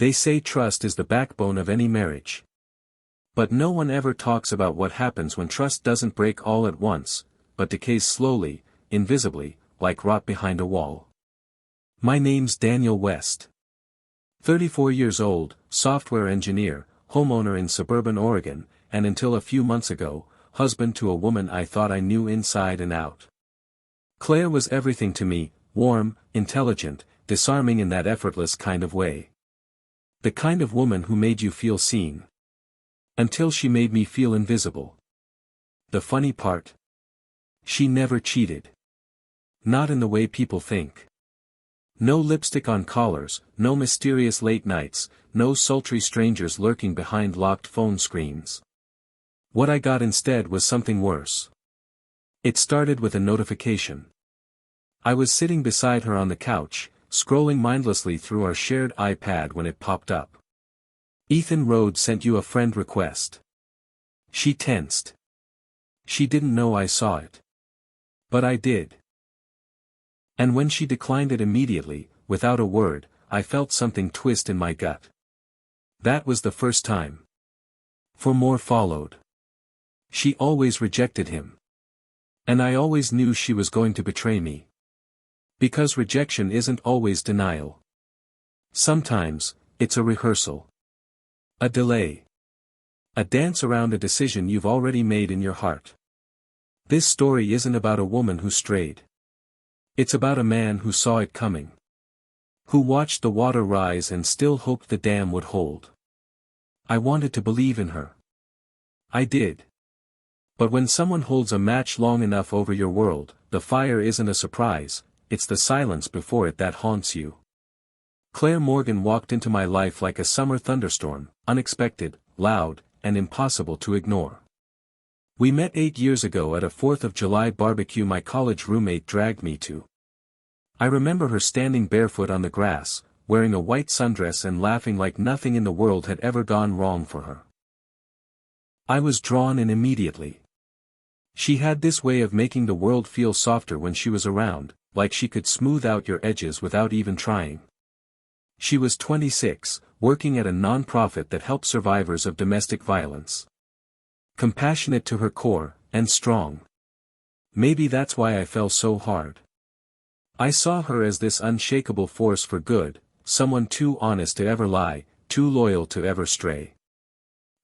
They say trust is the backbone of any marriage. But no one ever talks about what happens when trust doesn't break all at once, but decays slowly, invisibly, like rot behind a wall. My name's Daniel West. 34 years old, software engineer, homeowner in suburban Oregon, and until a few months ago, husband to a woman I thought I knew inside and out. Claire was everything to me, warm, intelligent, disarming in that effortless kind of way. The kind of woman who made you feel seen. Until she made me feel invisible. The funny part? She never cheated. Not in the way people think. No lipstick on collars, no mysterious late nights, no sultry strangers lurking behind locked phone screens. What I got instead was something worse. It started with a notification. I was sitting beside her on the couch, scrolling mindlessly through our shared iPad when it popped up. Ethan Rhodes sent you a friend request. She tensed. She didn't know I saw it. But I did. And when she declined it immediately, without a word, I felt something twist in my gut. That was the first time. For more followed. She always rejected him. And I always knew she was going to betray me. Because rejection isn't always denial. Sometimes, it's a rehearsal. A delay. A dance around a decision you've already made in your heart. This story isn't about a woman who strayed. It's about a man who saw it coming. Who watched the water rise and still hoped the dam would hold. I wanted to believe in her. I did. But when someone holds a match long enough over your world, the fire isn't a surprise, it's the silence before it that haunts you. Claire Morgan walked into my life like a summer thunderstorm, unexpected, loud, and impossible to ignore. We met 8 years ago at a 4th of July barbecue my college roommate dragged me to. I remember her standing barefoot on the grass, wearing a white sundress and laughing like nothing in the world had ever gone wrong for her. I was drawn in immediately. She had this way of making the world feel softer when she was around, like she could smooth out your edges without even trying. She was 26, working at a non-profit that helped survivors of domestic violence. Compassionate to her core, and strong. Maybe that's why I fell so hard. I saw her as this unshakable force for good, someone too honest to ever lie, too loyal to ever stray.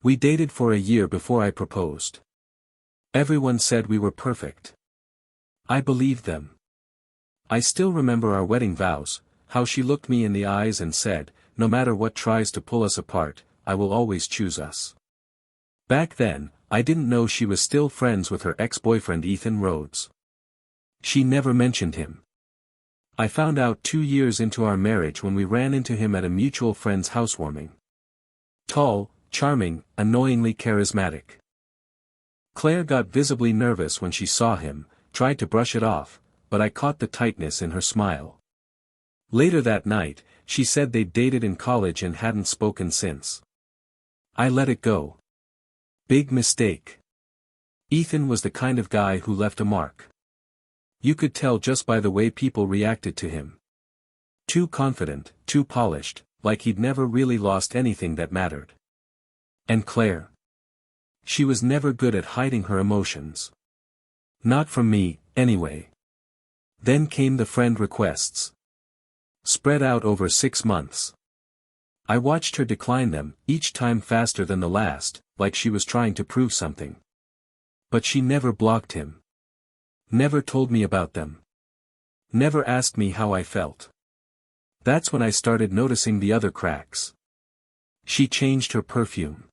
We dated for a year before I proposed. Everyone said we were perfect. I believed them. I still remember our wedding vows, how she looked me in the eyes and said, "No matter what tries to pull us apart, I will always choose us." Back then, I didn't know she was still friends with her ex-boyfriend Ethan Rhodes. She never mentioned him. I found out 2 years into our marriage when we ran into him at a mutual friend's housewarming. Tall, charming, annoyingly charismatic. Claire got visibly nervous when she saw him, tried to brush it off, but I caught the tightness in her smile. Later that night, she said they'd dated in college and hadn't spoken since. I let it go. Big mistake. Ethan was the kind of guy who left a mark. You could tell just by the way people reacted to him. Too confident, too polished, like he'd never really lost anything that mattered. And Claire? She was never good at hiding her emotions. Not from me, anyway. Then came the friend requests. Spread out over 6 months. I watched her decline them, each time faster than the last, like she was trying to prove something. But she never blocked him. Never told me about them. Never asked me how I felt. That's when I started noticing the other cracks. She changed her perfume.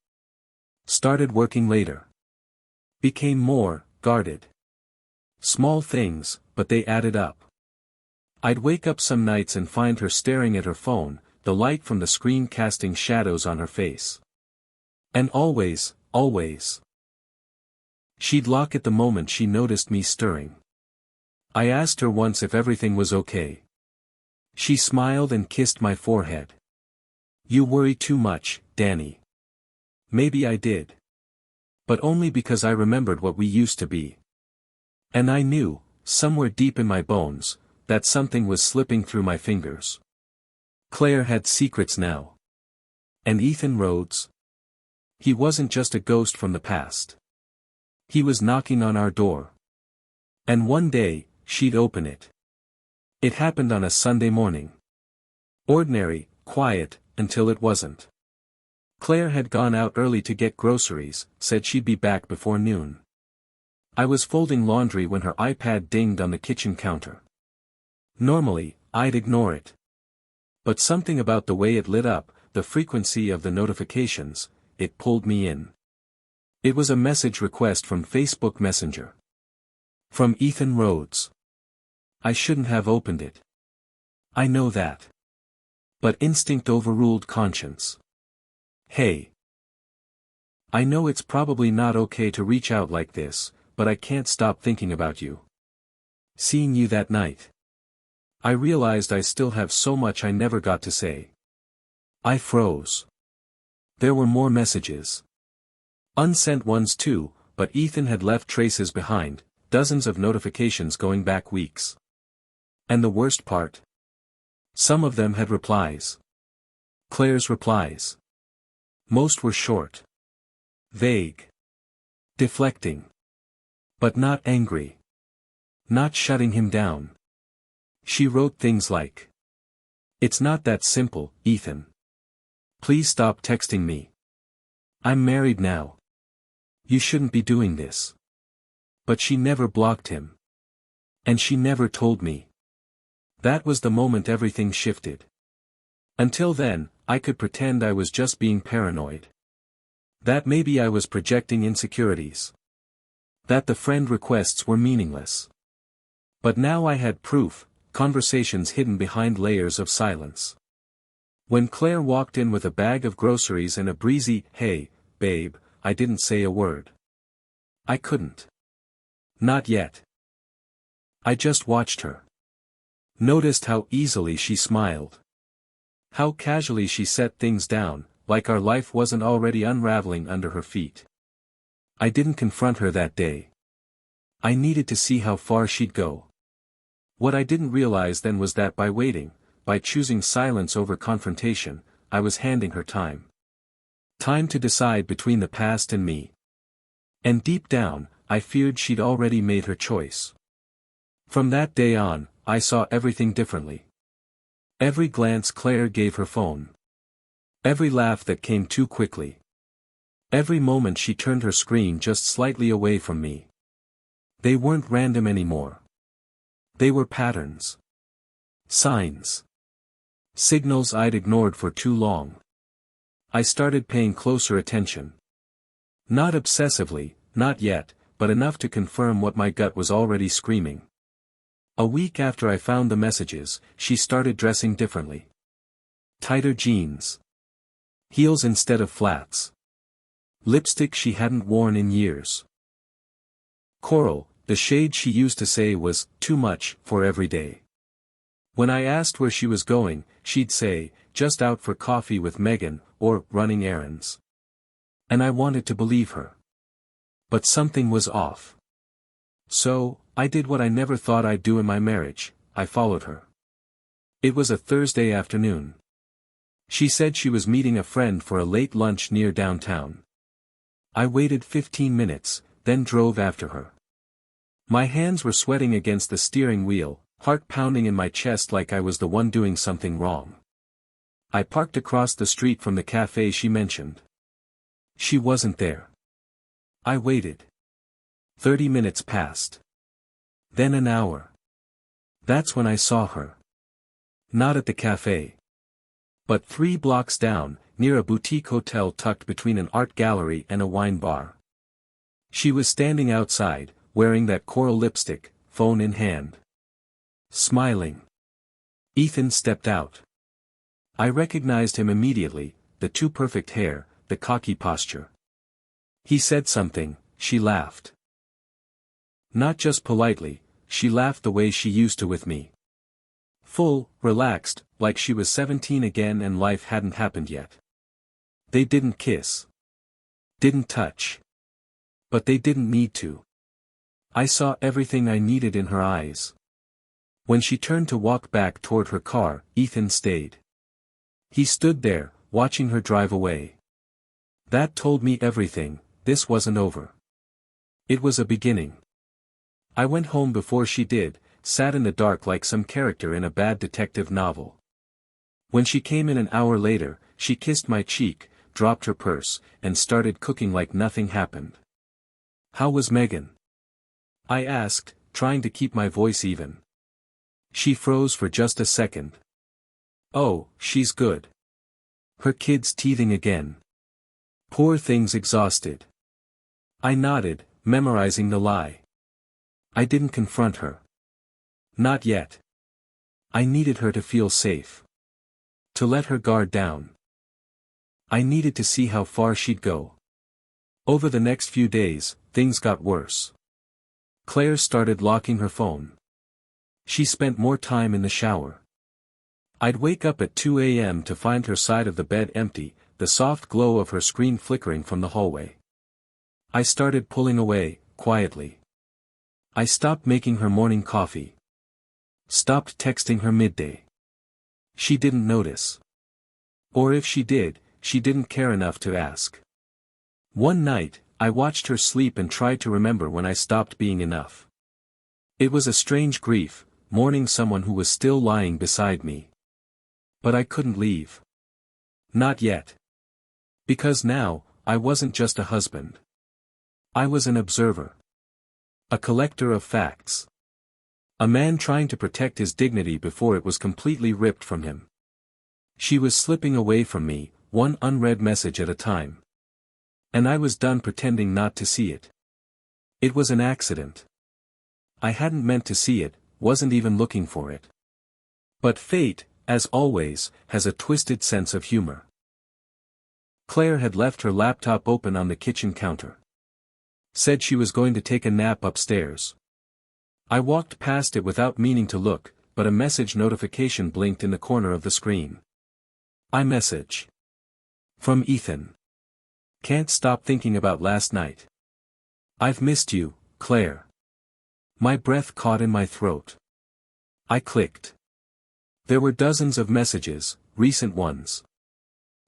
Started working later. Became more guarded. Small things, but they added up. I'd wake up some nights and find her staring at her phone, the light from the screen casting shadows on her face. And always, always. She'd lock it the moment she noticed me stirring. I asked her once if everything was okay. She smiled and kissed my forehead. "You worry too much, Danny." Maybe I did. But only because I remembered what we used to be. And I knew, somewhere deep in my bones, that something was slipping through my fingers. Claire had secrets now. And Ethan Rhodes? He wasn't just a ghost from the past. He was knocking on our door. And one day, she'd open it. It happened on a Sunday morning. Ordinary, quiet, until it wasn't. Claire had gone out early to get groceries, said she'd be back before noon. I was folding laundry when her iPad dinged on the kitchen counter. Normally, I'd ignore it. But something about the way it lit up, the frequency of the notifications, it pulled me in. It was a message request from Facebook Messenger. From Ethan Rhodes. I shouldn't have opened it. I know that. But instinct overruled conscience. Hey. I know it's probably not okay to reach out like this, but I can't stop thinking about you. Seeing you that night. I realized I still have so much I never got to say. I froze. There were more messages. Unsent ones too, but Ethan had left traces behind, dozens of notifications going back weeks. And the worst part? Some of them had replies. Claire's replies. Most were short. Vague. Deflecting. But not angry. Not shutting him down. She wrote things like, "It's not that simple, Ethan. Please stop texting me. I'm married now. You shouldn't be doing this." But she never blocked him. And she never told me. That was the moment everything shifted. Until then, I could pretend I was just being paranoid. That maybe I was projecting insecurities. That the friend requests were meaningless. But now I had proof, conversations hidden behind layers of silence. When Claire walked in with a bag of groceries and a breezy, "Hey, babe," I didn't say a word. I couldn't. Not yet. I just watched her. Noticed how easily she smiled. How casually she set things down, like our life wasn't already unraveling under her feet. I didn't confront her that day. I needed to see how far she'd go. What I didn't realize then was that by waiting, by choosing silence over confrontation, I was handing her time. Time to decide between the past and me. And deep down, I feared she'd already made her choice. From that day on, I saw everything differently. Every glance Claire gave her phone. Every laugh that came too quickly. Every moment she turned her screen just slightly away from me. They weren't random anymore. They were patterns. Signs. Signals I'd ignored for too long. I started paying closer attention. Not obsessively, not yet, but enough to confirm what my gut was already screaming. A week after I found the messages, she started dressing differently. Tighter jeans. Heels instead of flats. Lipstick she hadn't worn in years. Coral, the shade she used to say was too much for every day. When I asked where she was going, she'd say, just out for coffee with Megan, or running errands. And I wanted to believe her. But something was off. So, I did what I never thought I'd do in my marriage, I followed her. It was a Thursday afternoon. She said she was meeting a friend for a late lunch near downtown. I waited 15 minutes, then drove after her. My hands were sweating against the steering wheel, heart pounding in my chest like I was the one doing something wrong. I parked across the street from the cafe she mentioned. She wasn't there. I waited. 30 minutes passed. Then an hour. That's when I saw her. Not at the cafe. But 3 blocks down, near a boutique hotel tucked between an art gallery and a wine bar. She was standing outside, wearing that coral lipstick, phone in hand. Smiling. Ethan stepped out. I recognized him immediately, the too perfect hair, the cocky posture. He said something, she laughed. Not just politely, she laughed the way she used to with me. Full, relaxed, like she was 17 again and life hadn't happened yet. They didn't kiss. Didn't touch. But they didn't need to. I saw everything I needed in her eyes. When she turned to walk back toward her car, Ethan stayed. He stood there, watching her drive away. That told me everything. This wasn't over. It was a beginning. I went home before she did, sat in the dark like some character in a bad detective novel. When she came in an hour later, she kissed my cheek, dropped her purse, and started cooking like nothing happened. "How was Megan?" I asked, trying to keep my voice even. She froze for just a second. "Oh, she's good. Her kid's teething again. Poor thing's exhausted." I nodded, memorizing the lie. I didn't confront her. Not yet. I needed her to feel safe. To let her guard down. I needed to see how far she'd go. Over the next few days, things got worse. Claire started locking her phone. She spent more time in the shower. I'd wake up at 2 a.m. to find her side of the bed empty, the soft glow of her screen flickering from the hallway. I started pulling away, quietly. I stopped making her morning coffee. Stopped texting her midday. She didn't notice. Or if she did, she didn't care enough to ask. One night, I watched her sleep and tried to remember when I stopped being enough. It was a strange grief, mourning someone who was still lying beside me. But I couldn't leave. Not yet. Because now, I wasn't just a husband. I was an observer. A collector of facts. A man trying to protect his dignity before it was completely ripped from him. She was slipping away from me, one unread message at a time. And I was done pretending not to see it. It was an accident. I hadn't meant to see it, wasn't even looking for it. But fate, as always, has a twisted sense of humor. Claire had left her laptop open on the kitchen counter. Said she was going to take a nap upstairs. I walked past it without meaning to look, but a message notification blinked in the corner of the screen. iMessage. From Ethan. Can't stop thinking about last night. I've missed you, Claire. My breath caught in my throat. I clicked. There were dozens of messages, recent ones.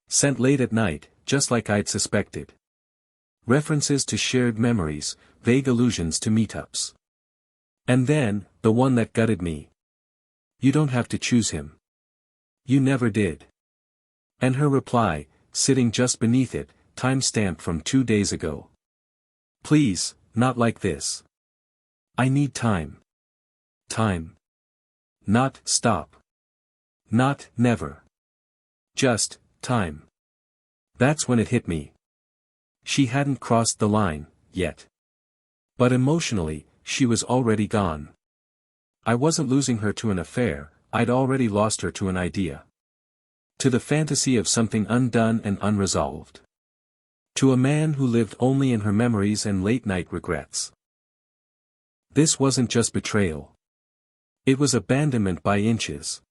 Sent late at night, just like I'd suspected. References to shared memories, vague allusions to meetups. And then, the one that gutted me. You don't have to choose him. You never did. And her reply, sitting just beneath it, time-stamped from 2 days ago. Please, not like this. I need time. Time. Not stop. Not never. Just time. That's when it hit me. She hadn't crossed the line, yet. But emotionally, she was already gone. I wasn't losing her to an affair, I'd already lost her to an idea. To the fantasy of something undone and unresolved. To a man who lived only in her memories and late-night regrets. This wasn't just betrayal. It was abandonment by inches.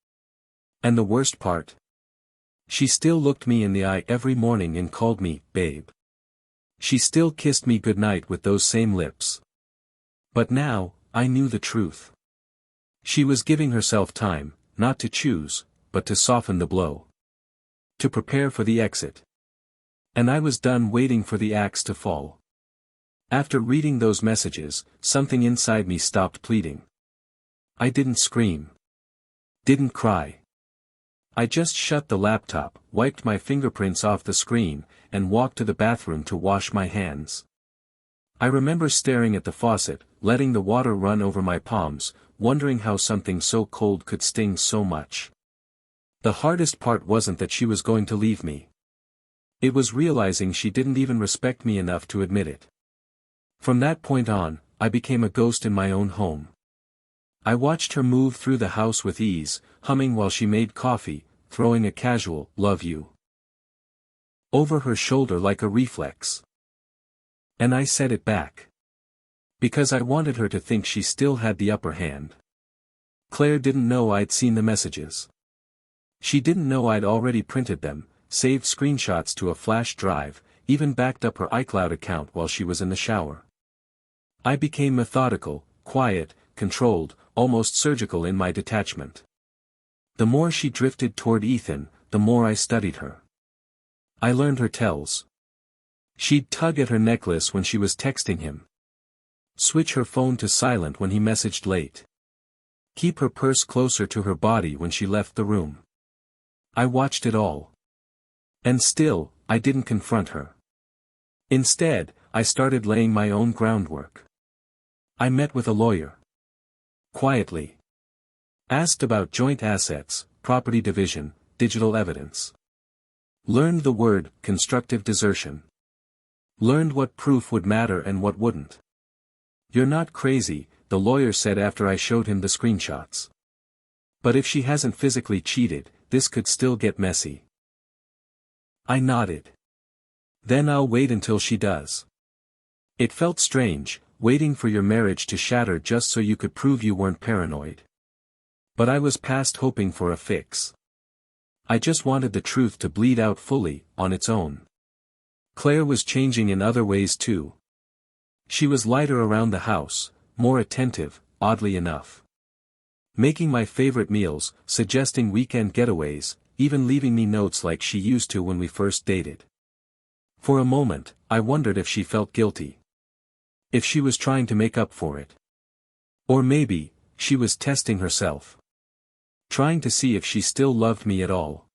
And the worst part? She still looked me in the eye every morning and called me, babe. She still kissed me goodnight with those same lips. But now, I knew the truth. She was giving herself time, not to choose, but to soften the blow. To prepare for the exit. And I was done waiting for the axe to fall. After reading those messages, something inside me stopped pleading. I didn't scream. Didn't cry. I just shut the laptop, wiped my fingerprints off the screen, and walked to the bathroom to wash my hands. I remember staring at the faucet, letting the water run over my palms, wondering how something so cold could sting so much. The hardest part wasn't that she was going to leave me. It was realizing she didn't even respect me enough to admit it. From that point on, I became a ghost in my own home. I watched her move through the house with ease, humming while she made coffee, throwing a casual, "love you," over her shoulder like a reflex. And I said it back. Because I wanted her to think she still had the upper hand. Claire didn't know I'd seen the messages. She didn't know I'd already printed them, saved screenshots to a flash drive, even backed up her iCloud account while she was in the shower. I became methodical, quiet, controlled, almost surgical in my detachment. The more she drifted toward Ethan, the more I studied her. I learned her tells. She'd tug at her necklace when she was texting him. Switch her phone to silent when he messaged late. Keep her purse closer to her body when she left the room. I watched it all. And still, I didn't confront her. Instead, I started laying my own groundwork. I met with a lawyer. Quietly. Asked about joint assets, property division, digital evidence. Learned the word, constructive desertion. Learned what proof would matter and what wouldn't. You're not crazy, the lawyer said after I showed him the screenshots. But if she hasn't physically cheated, this could still get messy. I nodded. Then I'll wait until she does. It felt strange, waiting for your marriage to shatter just so you could prove you weren't paranoid. But I was past hoping for a fix. I just wanted the truth to bleed out fully, on its own. Claire was changing in other ways too. She was lighter around the house, more attentive, oddly enough. Making my favorite meals, suggesting weekend getaways, even leaving me notes like she used to when we first dated. For a moment, I wondered if she felt guilty. If she was trying to make up for it. Or maybe, she was testing herself. Trying to see if she still loved me at all.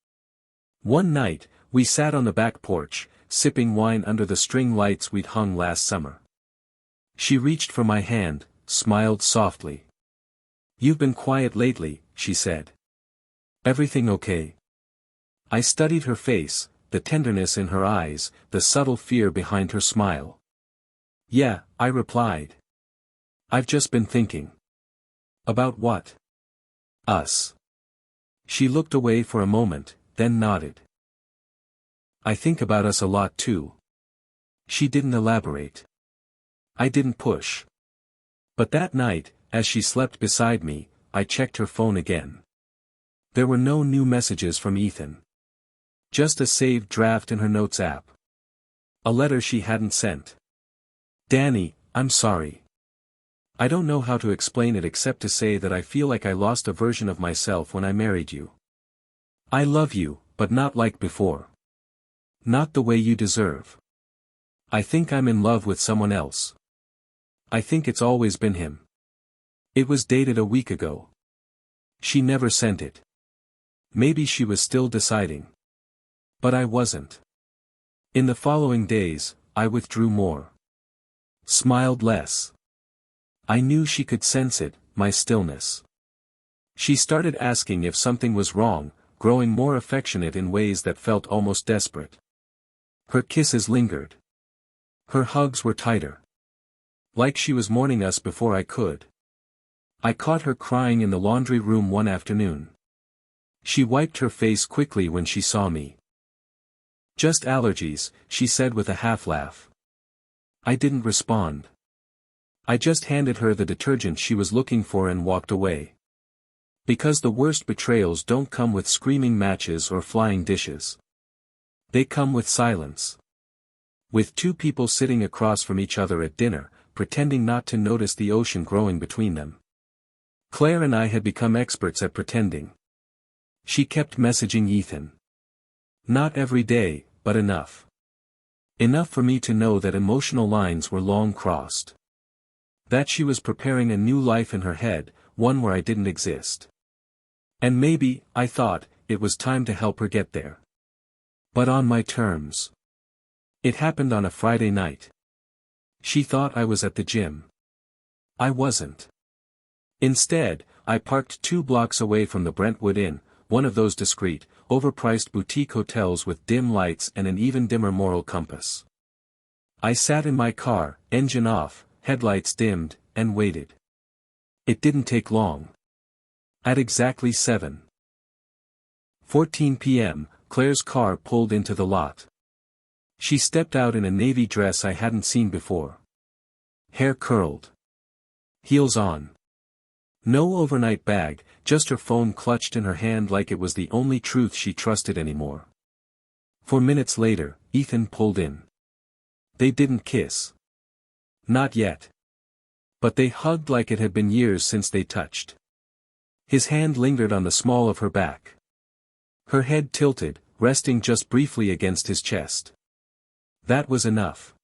One night, we sat on the back porch, sipping wine under the string lights we'd hung last summer. She reached for my hand, smiled softly. "You've been quiet lately," she said. "Everything okay?" I studied her face, the tenderness in her eyes, the subtle fear behind her smile. "Yeah," I replied. "I've just been thinking." "About what?" "Us." She looked away for a moment, then nodded. "I think about us a lot too." She didn't elaborate. I didn't push. But that night, as she slept beside me, I checked her phone again. There were no new messages from Ethan. Just a saved draft in her notes app. A letter she hadn't sent. "Danny, I'm sorry. I don't know how to explain it except to say that I feel like I lost a version of myself when I married you. I love you, but not like before. Not the way you deserve. I think I'm in love with someone else. I think it's always been him. It was dated a week ago." She never sent it. Maybe she was still deciding. But I wasn't. In the following days, I withdrew more. Smiled less. I knew she could sense it, my stillness. She started asking if something was wrong, growing more affectionate in ways that felt almost desperate. Her kisses lingered. Her hugs were tighter. Like she was mourning us before I could. I caught her crying in the laundry room one afternoon. She wiped her face quickly when she saw me. "Just allergies," she said with a half-laugh. I didn't respond. I just handed her the detergent she was looking for and walked away. Because the worst betrayals don't come with screaming matches or flying dishes. They come with silence. With two people sitting across from each other at dinner, pretending not to notice the ocean growing between them. Claire and I had become experts at pretending. She kept messaging Ethan. Not every day, but enough. Enough for me to know that emotional lines were long crossed. That she was preparing a new life in her head, one where I didn't exist. And maybe, I thought, it was time to help her get there. But on my terms. It happened on a Friday night. She thought I was at the gym. I wasn't. Instead, I parked 2 blocks away from the Brentwood Inn, one of those discreet, overpriced boutique hotels with dim lights and an even dimmer moral compass. I sat in my car, engine off, headlights dimmed, and waited. It didn't take long. At exactly 7:14 p.m., Claire's car pulled into the lot. She stepped out in a navy dress I hadn't seen before. Hair curled. Heels on. No overnight bag, just her phone clutched in her hand like it was the only truth she trusted anymore. 4 minutes later, Ethan pulled in. They didn't kiss. Not yet. But they hugged like it had been years since they touched. His hand lingered on the small of her back. Her head tilted, resting just briefly against his chest. That was enough.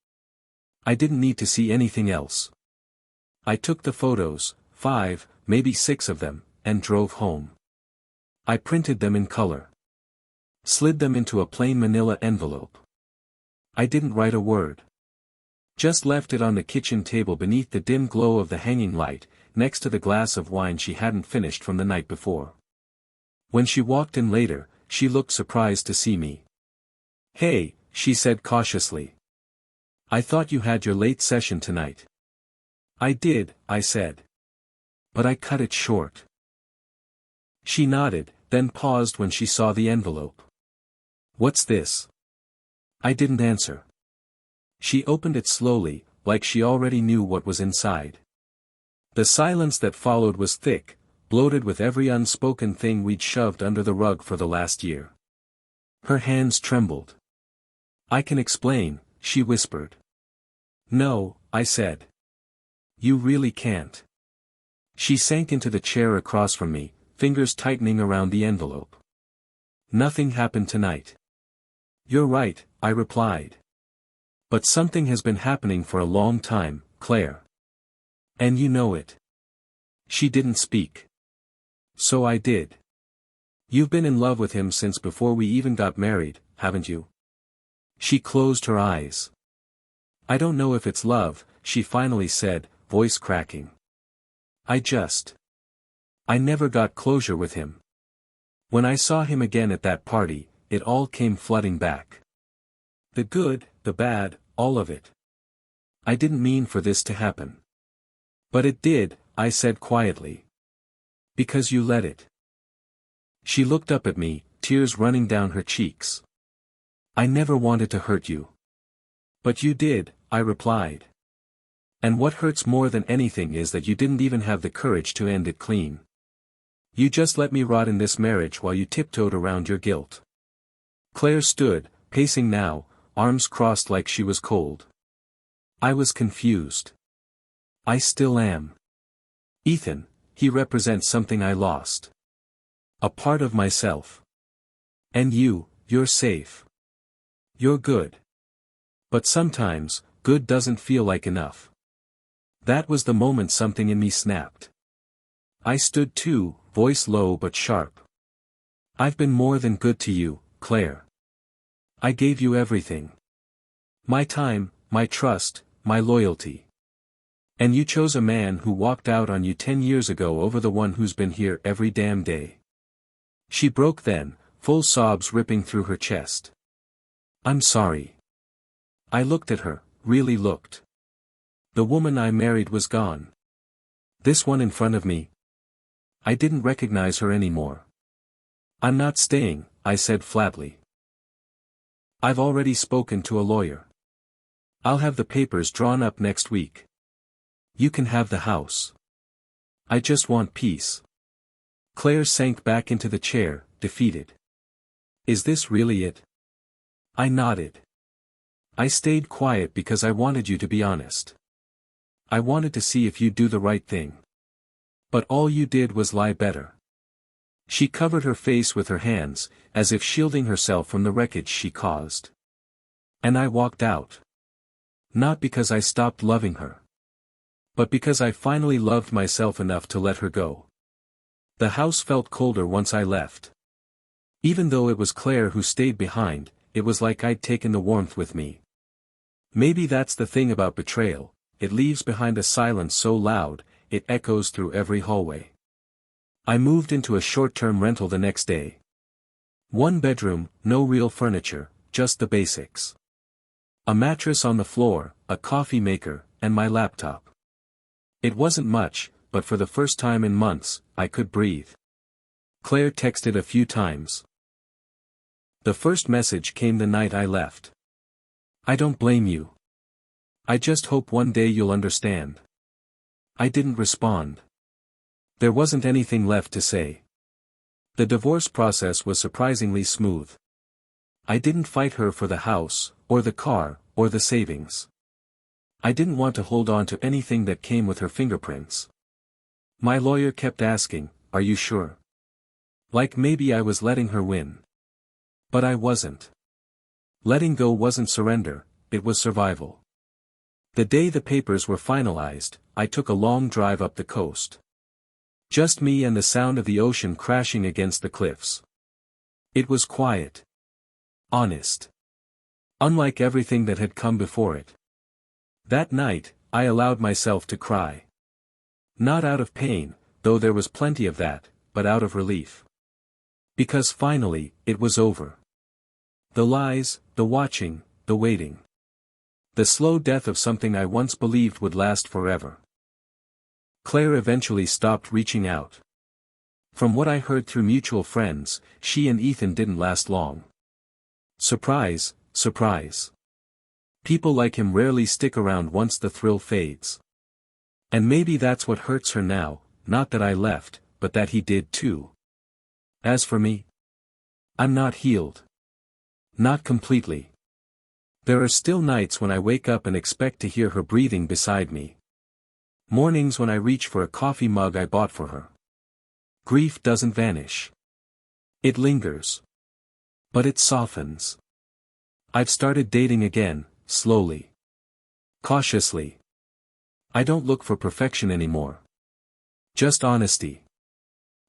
I didn't need to see anything else. I took the photos, 5, maybe 6 of them, and drove home. I printed them in color. Slid them into a plain manila envelope. I didn't write a word. Just left it on the kitchen table beneath the dim glow of the hanging light, next to the glass of wine she hadn't finished from the night before. When she walked in later, she looked surprised to see me. "Hey," she said cautiously. "I thought you had your late session tonight." "I did," I said. "But I cut it short." She nodded, then paused when she saw the envelope. "What's this?" I didn't answer. She opened it slowly, like she already knew what was inside. The silence that followed was thick, bloated with every unspoken thing we'd shoved under the rug for the last year. Her hands trembled. "I can explain," she whispered. "No," I said. "You really can't." She sank into the chair across from me, fingers tightening around the envelope. "Nothing happened tonight." "You're right," I replied. "But something has been happening for a long time, Claire. And you know it." She didn't speak. "So I did." "You've been in love with him since before we even got married, haven't you?" She closed her eyes. "I don't know if it's love," she finally said, voice cracking. I never got closure with him. When I saw him again at that party, it all came flooding back. The good, the bad, all of it. I didn't mean for this to happen. But it did, I said quietly. Because you let it." She looked up at me, tears running down her cheeks. "I never wanted to hurt you." "But you did," I replied. "And what hurts more than anything is that you didn't even have the courage to end it clean. You just let me rot in this marriage while you tiptoed around your guilt." Claire stood, pacing now, arms crossed like she was cold. I was confused. I still am. Ethan, he represents something I lost. A part of myself. And you're safe. You're good. But sometimes, good doesn't feel like enough. That was the moment something in me snapped. I stood too, voice low but sharp. "I've been more than good to you, Claire. I gave you everything. My time, my trust, my loyalty. And you chose a man who walked out on you 10 years ago over the one who's been here every damn day." She broke then, full sobs ripping through her chest. "I'm sorry." I looked at her, really looked. The woman I married was gone. This one in front of me. I didn't recognize her anymore. "I'm not staying," I said flatly. "I've already spoken to a lawyer. I'll have the papers drawn up next week. You can have the house. I just want peace." Claire sank back into the chair, defeated. "Is this really it?" I nodded. "I stayed quiet because I wanted you to be honest. I wanted to see if you'd do the right thing. But all you did was lie better." She covered her face with her hands, as if shielding herself from the wreckage she caused. And I walked out. Not because I stopped loving her. But because I finally loved myself enough to let her go. The house felt colder once I left. Even though it was Claire who stayed behind, it was like I'd taken the warmth with me. Maybe that's the thing about betrayal, it leaves behind a silence so loud, it echoes through every hallway. I moved into a short-term rental the next day. 1 bedroom, no real furniture, just the basics. A mattress on the floor, a coffee maker, and my laptop. It wasn't much, but for the first time in months, I could breathe. Claire texted a few times. The first message came the night I left. "I don't blame you. I just hope one day you'll understand." I didn't respond. There wasn't anything left to say. The divorce process was surprisingly smooth. I didn't fight her for the house, or the car, or the savings. I didn't want to hold on to anything that came with her fingerprints. My lawyer kept asking, "Are you sure?" Like maybe I was letting her win. But I wasn't. Letting go wasn't surrender, it was survival. The day the papers were finalized, I took a long drive up the coast. Just me and the sound of the ocean crashing against the cliffs. It was quiet. Honest. Unlike everything that had come before it. That night, I allowed myself to cry. Not out of pain, though there was plenty of that, but out of relief. Because finally, it was over. The lies, the watching, the waiting. The slow death of something I once believed would last forever. Claire eventually stopped reaching out. From what I heard through mutual friends, she and Ethan didn't last long. Surprise, surprise. People like him rarely stick around once the thrill fades. And maybe that's what hurts her now, not that I left, but that he did too. As for me, I'm not healed. Not completely. There are still nights when I wake up and expect to hear her breathing beside me. Mornings when I reach for a coffee mug I bought for her. Grief doesn't vanish. It lingers. But it softens. I've started dating again, slowly. Cautiously. I don't look for perfection anymore. Just honesty.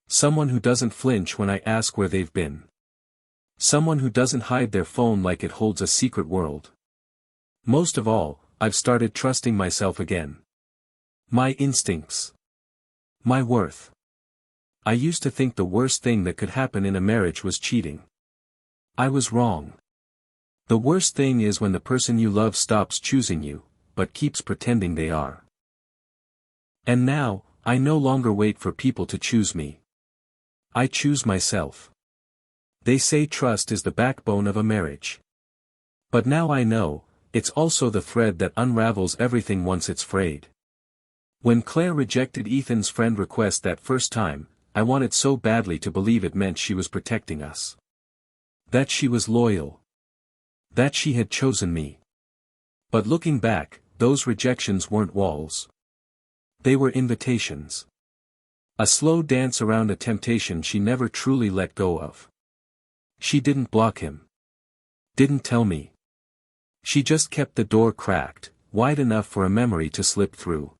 Someone who doesn't flinch when I ask where they've been. Someone who doesn't hide their phone like it holds a secret world. Most of all, I've started trusting myself again. My instincts. My worth. I used to think the worst thing that could happen in a marriage was cheating. I was wrong. The worst thing is when the person you love stops choosing you, but keeps pretending they are. And now, I no longer wait for people to choose me. I choose myself. They say trust is the backbone of a marriage. But now I know, it's also the thread that unravels everything once it's frayed. When Claire rejected Ethan's friend request that first time, I wanted so badly to believe it meant she was protecting us. That she was loyal. That she had chosen me. But looking back, those rejections weren't walls. They were invitations. A slow dance around a temptation she never truly let go of. She didn't block him. Didn't tell me. She just kept the door cracked, wide enough for a memory to slip through.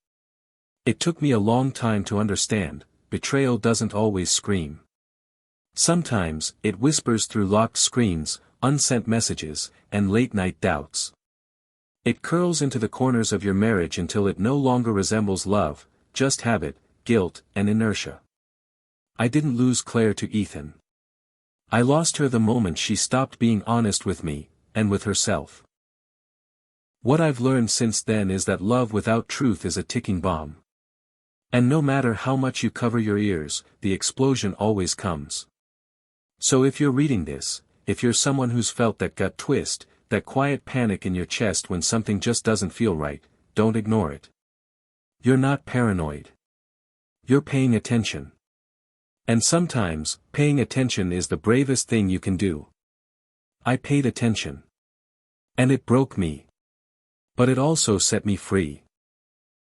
It took me a long time to understand, betrayal doesn't always scream. Sometimes, it whispers through locked screens, unsent messages, and late-night doubts. It curls into the corners of your marriage until it no longer resembles love, just habit, guilt, and inertia. I didn't lose Claire to Ethan. I lost her the moment she stopped being honest with me, and with herself. What I've learned since then is that love without truth is a ticking bomb. And no matter how much you cover your ears, the explosion always comes. So if you're reading this, if you're someone who's felt that gut twist, that quiet panic in your chest when something just doesn't feel right, don't ignore it. You're not paranoid. You're paying attention. And sometimes, paying attention is the bravest thing you can do. I paid attention. And it broke me. But it also set me free.